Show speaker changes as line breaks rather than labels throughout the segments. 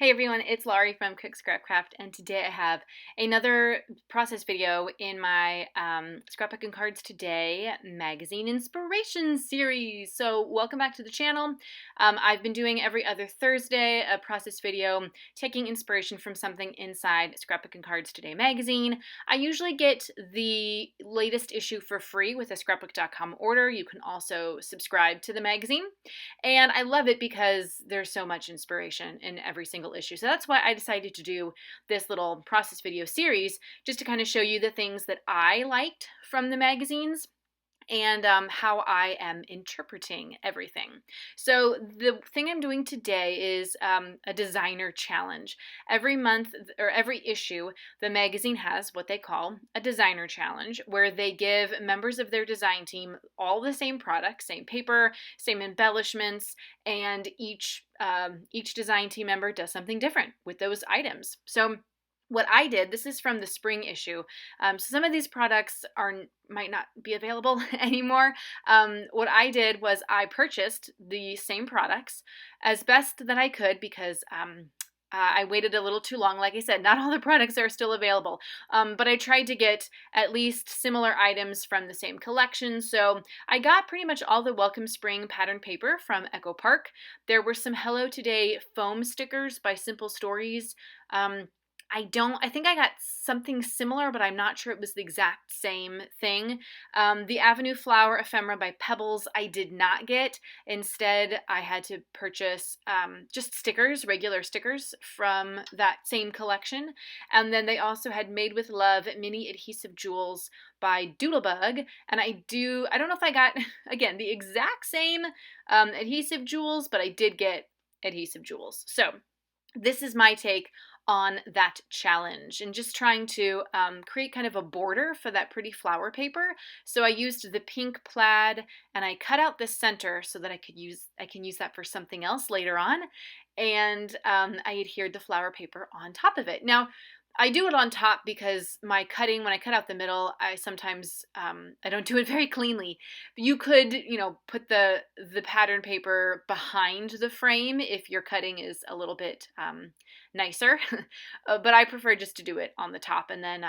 Hey everyone, it's Laurie from Cook Scrapcraft, and today I have another process video in my Scrapbook and Cards Today magazine inspiration series. So welcome back to the channel. I've been doing every other Thursday a process video taking inspiration from something inside Scrapbook and Cards Today magazine. I usually get the latest issue for free with a scrapbook.com order. You can also subscribe to the magazine. And I love it because there's so much inspiration in every single issue. So that's why I decided to do this little process video series, just to kind of show you the things that I liked from the magazines and how I am interpreting everything. So the thing I'm doing today is a designer challenge. Every month or every issue, the magazine has what they call a designer challenge, where they give members of their design team all the same products, same paper, same embellishments, and each design team member does something different with those items. So what I did, this is from the spring issue, so some of these products might not be available anymore. What I did was I purchased the same products as best that I could because I waited a little too long. Like I said, not all the products are still available, but I tried to get at least similar items from the same collection. So I got pretty much all the Welcome Spring pattern paper from Echo Park. There were some Hello Today foam stickers by Simple Stories. I think I got something similar, but I'm not sure it was the exact same thing. The Avenue Flower Ephemera by Pebbles I did not get. Instead, I had to purchase just stickers, regular stickers from that same collection. And then they also had Made with Love mini adhesive jewels by Doodlebug. And I don't know if I got, again, the exact same adhesive jewels, but I did get adhesive jewels. So this is my take on that challenge and just trying to create kind of a border for that pretty flower paper. So I used the pink plaid and I cut out the center so that I can use that for something else later on. And I adhered the flower paper on top of it. Now, I do it on top because when I cut out the middle, I sometimes, I don't do it very cleanly. You could, put the pattern paper behind the frame if your cutting is a little bit nicer, but I prefer just to do it on the top, and then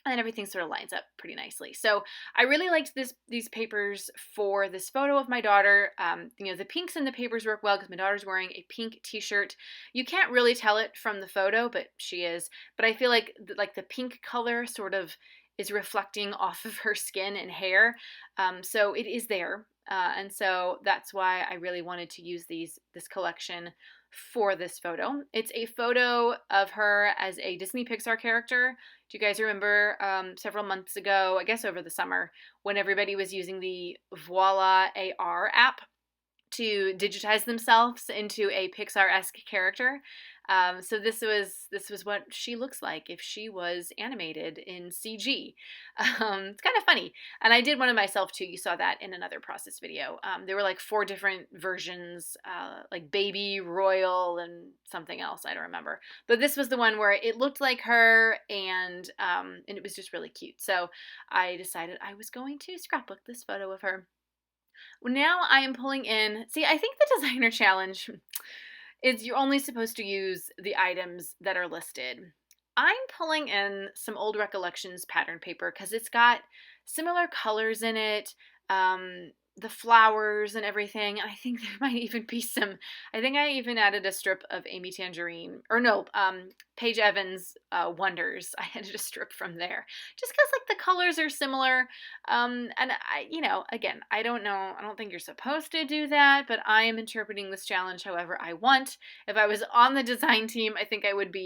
everything sort of lines up pretty nicely. So I really liked these papers for this photo of my daughter. The pinks in the papers work well because my daughter's wearing a pink t-shirt. You can't really tell it from the photo, but she is. But I feel like the pink color sort of is reflecting off of her skin and hair. So it is there. And so that's why I really wanted to use this collection for this photo. It's a photo of her as a Disney Pixar character. Do you guys remember several months ago, I guess over the summer, when everybody was using the Voila AR app to digitize themselves into a Pixar-esque character? So this was what she looks like if she was animated in CG. It's kind of funny. And I did one of myself too. You saw that in another process video. There were like 4 different versions, like baby, royal, and something else. I don't remember. But this was the one where it looked like her, and it was just really cute. So I decided I was going to scrapbook this photo of her. Now I am pulling in, see, I think the designer challenge is you're only supposed to use the items that are listed. I'm pulling in some old Recollections pattern paper because it's got similar colors in it, the flowers and everything. And I think there might even be I think I even added a strip of Amy Tangerine, or no, Paige Evans' Wonders. I added a strip from there just because like the colors are similar. And again, I don't know. I don't think you're supposed to do that, but I am interpreting this challenge however I want. If I was on the design team, I think I would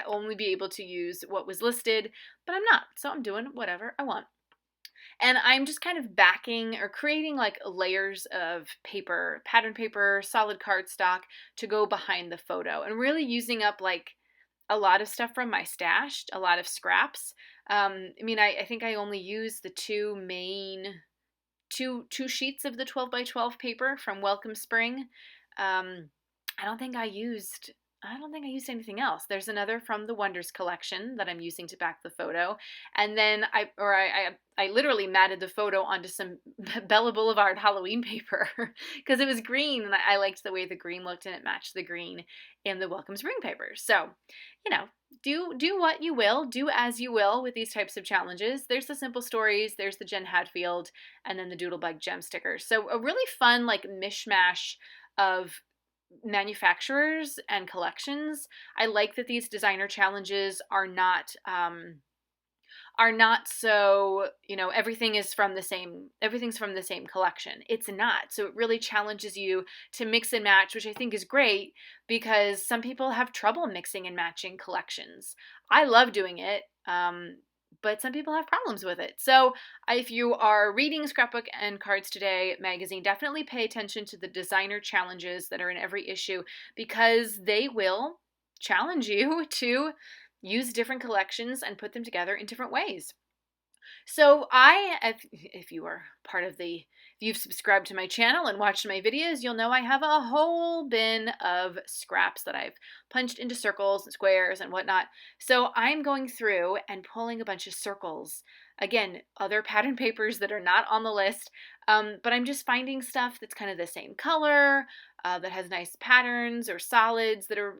only be able to use what was listed, but I'm not. So I'm doing whatever I want. And I'm just kind of backing or creating like layers of paper, pattern paper, solid cardstock to go behind the photo, and really using up like a lot of stuff from my stash, a lot of scraps. I think I only used the two sheets of the 12 by 12 paper from Welcome Spring. I don't think I used I don't think I used anything else. There's another from the Wonders collection that I'm using to back the photo. And then I literally matted the photo onto some Bella Boulevard Halloween paper because it was green and I liked the way the green looked and it matched the green in the Welcome Spring paper. So, you know, do what you will, do as you will with these types of challenges. There's the Simple Stories, there's the Jen Hadfield, and then the Doodlebug gem stickers. So a really fun like mishmash of manufacturers and collections. I like that these designer challenges are not so, everything's from the same collection. It's not. So it really challenges you to mix and match, which I think is great because some people have trouble mixing and matching collections. I love doing it. But some people have problems with it. So if you are reading Scrapbook and Cards Today magazine, definitely pay attention to the designer challenges that are in every issue because they will challenge you to use different collections and put them together in different ways. So if you are part of if you've subscribed to my channel and watched my videos, you'll know I have a whole bin of scraps that I've punched into circles and squares and whatnot. So I'm going through and pulling a bunch of circles. Again, other pattern papers that are not on the list, but I'm just finding stuff that's kind of the same color, that has nice patterns or solids that are,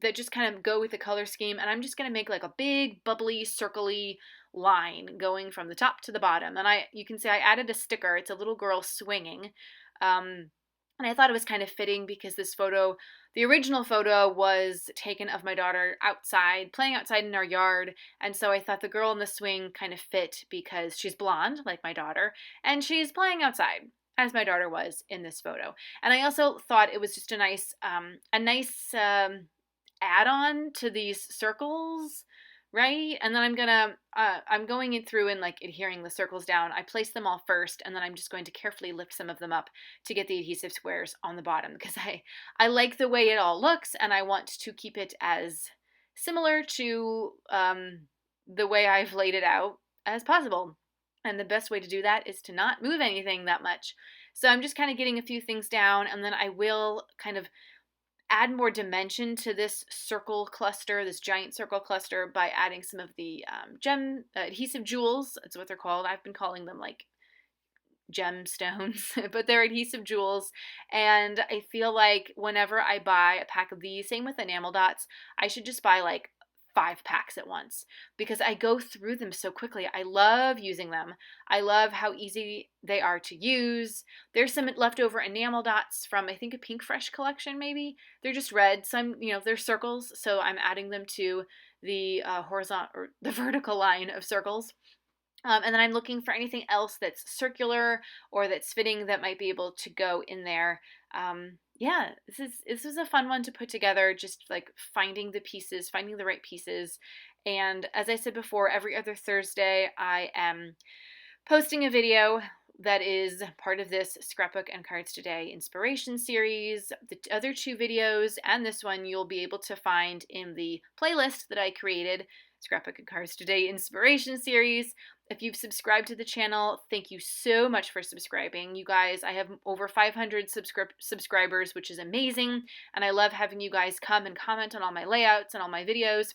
that just kind of go with the color scheme. And I'm just going to make like a big, bubbly, circly line going from the top to the bottom. And you can see I added a sticker. It's a little girl swinging. And I thought it was kind of fitting because the original photo was taken of my daughter outside, playing outside in our yard. And so I thought the girl in the swing kind of fit because she's blonde, like my daughter, and she's playing outside, as my daughter was in this photo. And I also thought it was just a nice add-on to these circles, right? And then I'm going in through and like adhering the circles down. I place them all first, and then I'm just going to carefully lift some of them up to get the adhesive squares on the bottom because I like the way it all looks, and I want to keep it as similar to the way I've laid it out as possible. And the best way to do that is to not move anything that much. So I'm just kind of getting a few things down, and then I will kind of add more dimension to this circle cluster, this giant circle cluster, by adding some of the gem adhesive jewels. That's what they're called. I've been calling them like gemstones, but they're adhesive jewels. And I feel like whenever I buy a pack of these, same with enamel dots, I should just buy like 5 packs at once because I go through them so quickly. I love using them. I love how easy they are to use. There's some leftover enamel dots from, I think, a Pink Fresh collection maybe. They're just red. Some, they're circles, so I'm adding them to the horizontal or the vertical line of circles. And then I'm looking for anything else that's circular or that's fitting that might be able to go in there. Yeah, this is a fun one to put together, just like finding the right pieces. And as I said before, every other Thursday I am posting a video that is part of this Scrapbook and Cards Today Inspiration Series. The other 2 videos and this one you'll be able to find in the playlist that I created, Scrapbook and Cards Today Inspiration Series. If you've subscribed to the channel, thank you so much for subscribing. You guys, I have over 500 subscribers, which is amazing. And I love having you guys come and comment on all my layouts and all my videos.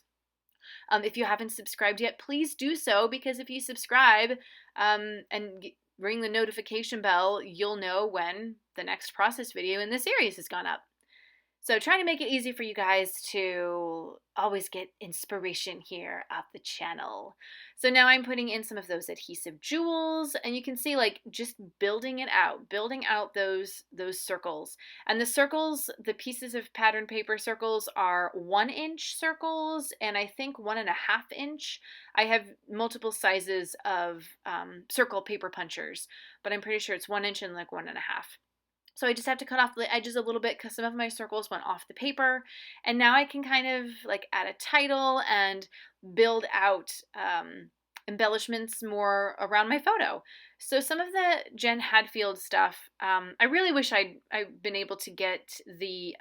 If you haven't subscribed yet, please do so because if you subscribe and ring the notification bell, you'll know when the next process video in the series has gone up. So trying to make it easy for you guys to always get inspiration here at the channel. So now I'm putting in some of those adhesive jewels, and you can see like just building out those circles. And the circles, the pieces of pattern paper circles are 1-inch circles, and I think 1.5 inch. I have multiple sizes of circle paper punchers, but I'm pretty sure it's 1 inch and like 1.5. So I just have to cut off the edges a little bit because some of my circles went off the paper. And now I can kind of like add a title and build out embellishments more around my photo. So some of the Jen Hadfield stuff, I really wish I'd been able to get the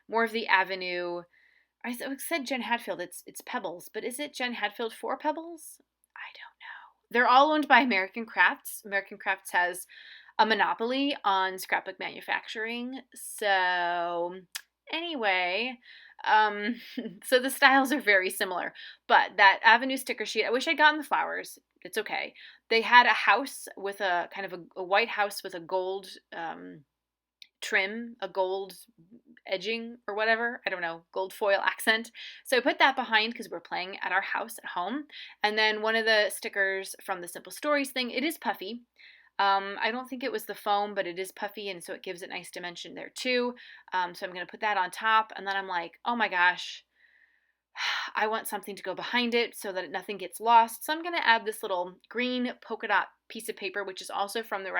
more of the Avenue. I said Jen Hadfield, it's Pebbles, but is it Jen Hadfield for Pebbles? I don't know. They're all owned by American Crafts. American Crafts has a monopoly on scrapbook manufacturing. So Anyway, um, so the styles are very similar, but that Avenue sticker sheet, I wish I'd gotten the flowers. It's okay. They had a house with a kind of a white house with a gold trim, a gold edging or whatever. I don't know, gold foil accent. So I put that behind because we're playing at our house at home. And then one of the stickers from the Simple Stories thing, it is puffy. I don't think it was the foam, but it is puffy, and so it gives it nice dimension there too. So I'm going to put that on top, and then I'm like, oh my gosh, I want something to go behind it so that nothing gets lost. So I'm going to add this little green polka dot piece of paper, which is also from the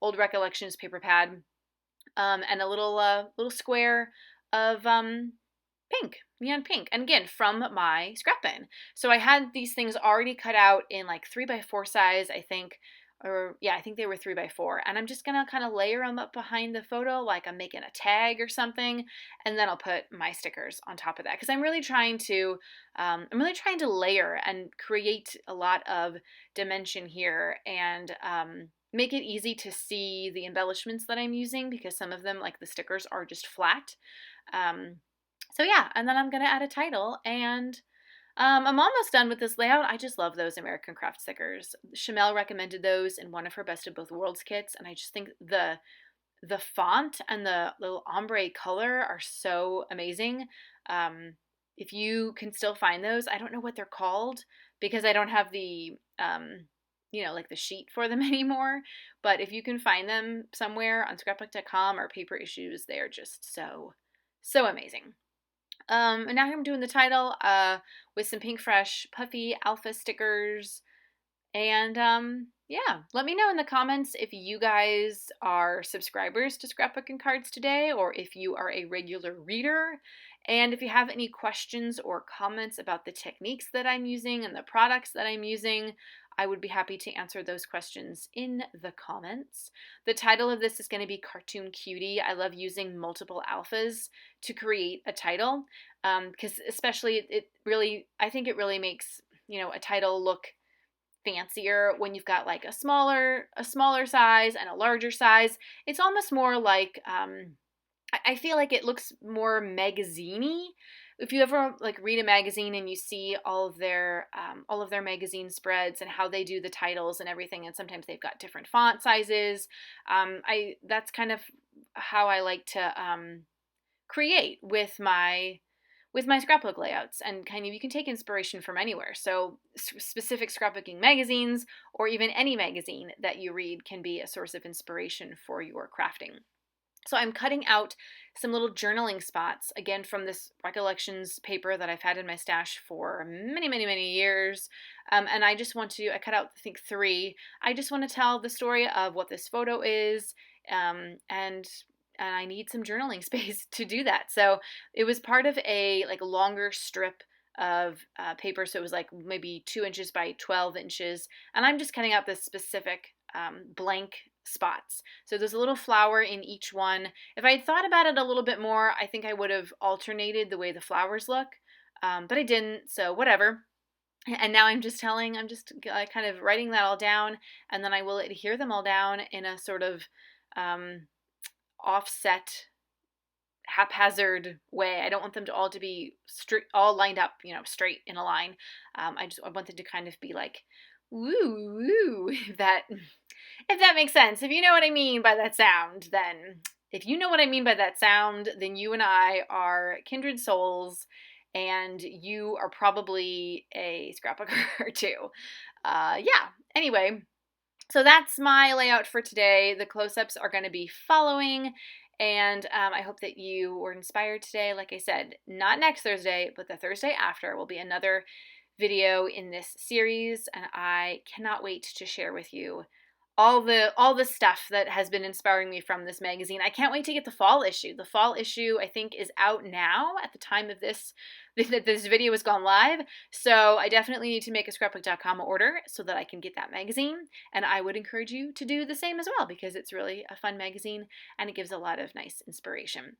Old Recollections paper pad, and a little square of pink, neon pink, and again from my scrap bin. So I had these things already cut out in like 3x4 size, I think, or yeah, I think they were 3x4, and I'm just gonna kind of layer them up behind the photo like I'm making a tag or something, and then I'll put my stickers on top of that because I'm really trying to layer and create a lot of dimension here, and make it easy to see the embellishments that I'm using because some of them, like the stickers, are just flat. So yeah, and then I'm gonna add a title, and I'm almost done with this layout. I just love those American Craft stickers. Chamel recommended those in one of her Best of Both Worlds kits, and I just think the font and the little ombre color are so amazing. If you can still find those, I don't know what they're called because I don't have the like the sheet for them anymore. But if you can find them somewhere on scrapbook.com or paper issues, they are just so amazing. And now I'm doing the title with some Pink Fresh Puffy Alpha stickers. And yeah, let me know in the comments if you guys are subscribers to Scrapbook and Cards Today or if you are a regular reader. And if you have any questions or comments about the techniques that I'm using and the products that I'm using, I would be happy to answer those questions in the comments. The title of this is going to be Cartoon Cutie. I love using multiple alphas to create a title because especially I think it really makes, a title look fancier when you've got like a smaller size and a larger size. It's almost more like I feel like it looks more magazine-y. If you ever like read a magazine and you see all of their magazine spreads and how they do the titles and everything, and sometimes they've got different font sizes. That's kind of how I like to create with my scrapbook layouts, and kind of you can take inspiration from anywhere. So specific scrapbooking magazines or even any magazine that you read can be a source of inspiration for your crafting. So I'm cutting out some little journaling spots, again from this Recollections paper that I've had in my stash for many years. And I cut out, I think, 3. I just want to tell the story of what this photo is, and I need some journaling space to do that. So it was part of a longer strip of paper, so it was like maybe 2 inches by 12 inches, and I'm just cutting out this specific blank spots. So there's a little flower in each one. If I had thought about it a little bit more, I think I would have alternated the way the flowers look, but I didn't, so whatever. And now I'm just kind of writing that all down, and then I will adhere them all down in a sort of offset, haphazard way. I don't want them to all to be all lined up, straight in a line. I want them to kind of be like, woo, if that makes sense. If you know what I mean by that sound, then you and I are kindred souls, and you are probably a scrapbooker or two. Yeah. Anyway, so that's my layout for today. The close-ups are going to be following, and I hope that you were inspired today. Like I said, not next Thursday, but the Thursday after will be another video in this series, and I cannot wait to share with you all the stuff that has been inspiring me from this magazine. I can't wait to get the fall issue. The fall issue, I think, is out now at the time of this video has gone live. So I definitely need to make a scrapbook.com order so that I can get that magazine. And I would encourage you to do the same as well because it's really a fun magazine and it gives a lot of nice inspiration.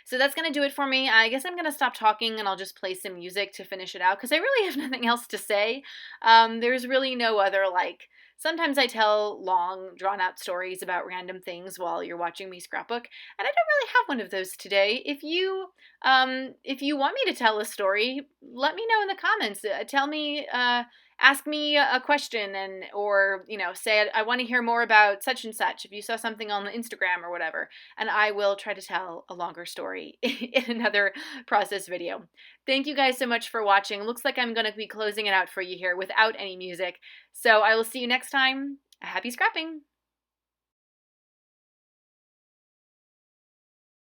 So that's going to do it for me. I guess I'm going to stop talking and I'll just play some music to finish it out because I really have nothing else to say. There's really no other, like, sometimes I tell long, drawn out stories about random things while you're watching me scrapbook, and I don't really have one of those today. If you want me to tell a story, let me know in the comments. Tell me, ask me a question, and or say I want to hear more about such and such if you saw something on Instagram or whatever, and I will try to tell a longer story in another process video. Thank you guys so much for watching. Looks like I'm going to be closing it out for you here without any music. So I will see you next time. Happy scrapping!